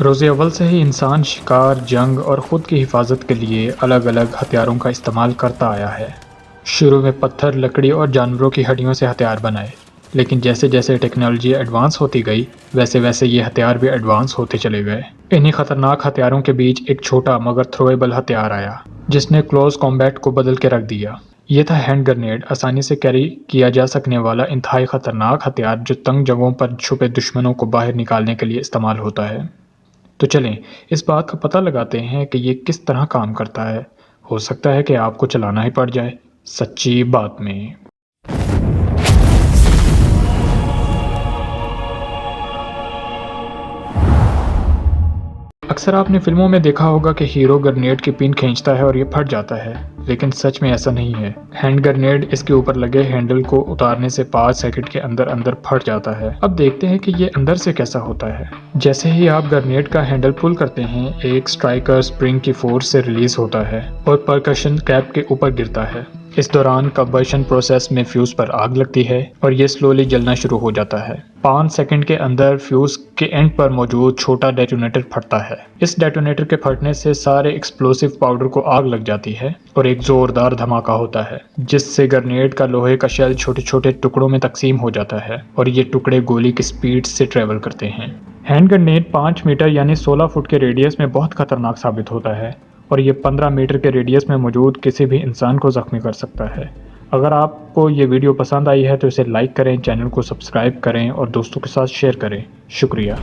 रोज़ अव्वल से ही इंसान शिकार, जंग और ख़ुद की हिफाजत के लिए अलग-अलग हथियारों का इस्तेमाल करता आया है। शुरू में पत्थर, लकड़ी और जानवरों की हड्डियों से हथियार बनाए, लेकिन जैसे-जैसे टेक्नोलॉजी एडवांस होती गई, वैसे-वैसे ये हथियार भी एडवांस होते चले गए। इन्हीं खतरनाक हथियारों के बीच एक छोटा मगर थ्रोएबल हथियार आया, जिसने क्लोज कॉम्बैट को बदल के रख दिया। ये था हैंड ग्रेनेड, आसानी से कैरी किया जा सकने वाला इंतहाई खतरनाक हथियार जो तंग जगहों पर छुपे दुश्मनों को बाहर निकालने के लिए इस्तेमाल होता है। तो चलें, इस बात का पता लगाते हैं कि ये किस तरह काम करता है। हो सकता है कि आपको चलाना ही पड़ जाए, सच्ची बात में। अक्सर आपने फिल्मों में देखा होगा कि हीरो ग्रेनेड की पिन खींचता है और ये फट जाता है, लेकिन सच में ऐसा नहीं है। हैंड ग्रेनेड इसके ऊपर लगे हैंडल को उतारने से 5 सेकंड के अंदर अंदर फट जाता है। अब देखते हैं कि ये अंदर से कैसा होता है। जैसे ही आप ग्रेनेड का हैंडल पुल करते हैं, एक स्ट्राइकर स्प्रिंग की फोर्स से रिलीज होता है और परकशन कैप के ऊपर गिरता है। इस दौरान कंबशन प्रोसेस में फ्यूज पर आग लगती है और ये स्लोली जलना शुरू हो जाता है। 5 सेकंड के अंदर फ्यूज के एंड पर मौजूद छोटा डेटोनेटर फटता है। इस डेटोनेटर के फटने से सारे एक्सप्लोसिव पाउडर को आग लग जाती है और एक जोरदार धमाका होता है, जिससे ग्रेनेड का लोहे का शेल छोटे छोटे टुकड़ों में तकसीम हो जाता है और ये टुकड़े गोली की स्पीड से ट्रेवल करते हैं। हैंड ग्रेनेड 5 मीटर यानी 16 फुट के रेडियस में बहुत खतरनाक साबित होता है और ये 15 मीटर के रेडियस में मौजूद किसी भी इंसान को जख्मी कर सकता है। अगर आपको ये वीडियो पसंद आई है तो इसे लाइक करें, चैनल को सब्सक्राइब करें और दोस्तों के साथ शेयर करें। शुक्रिया।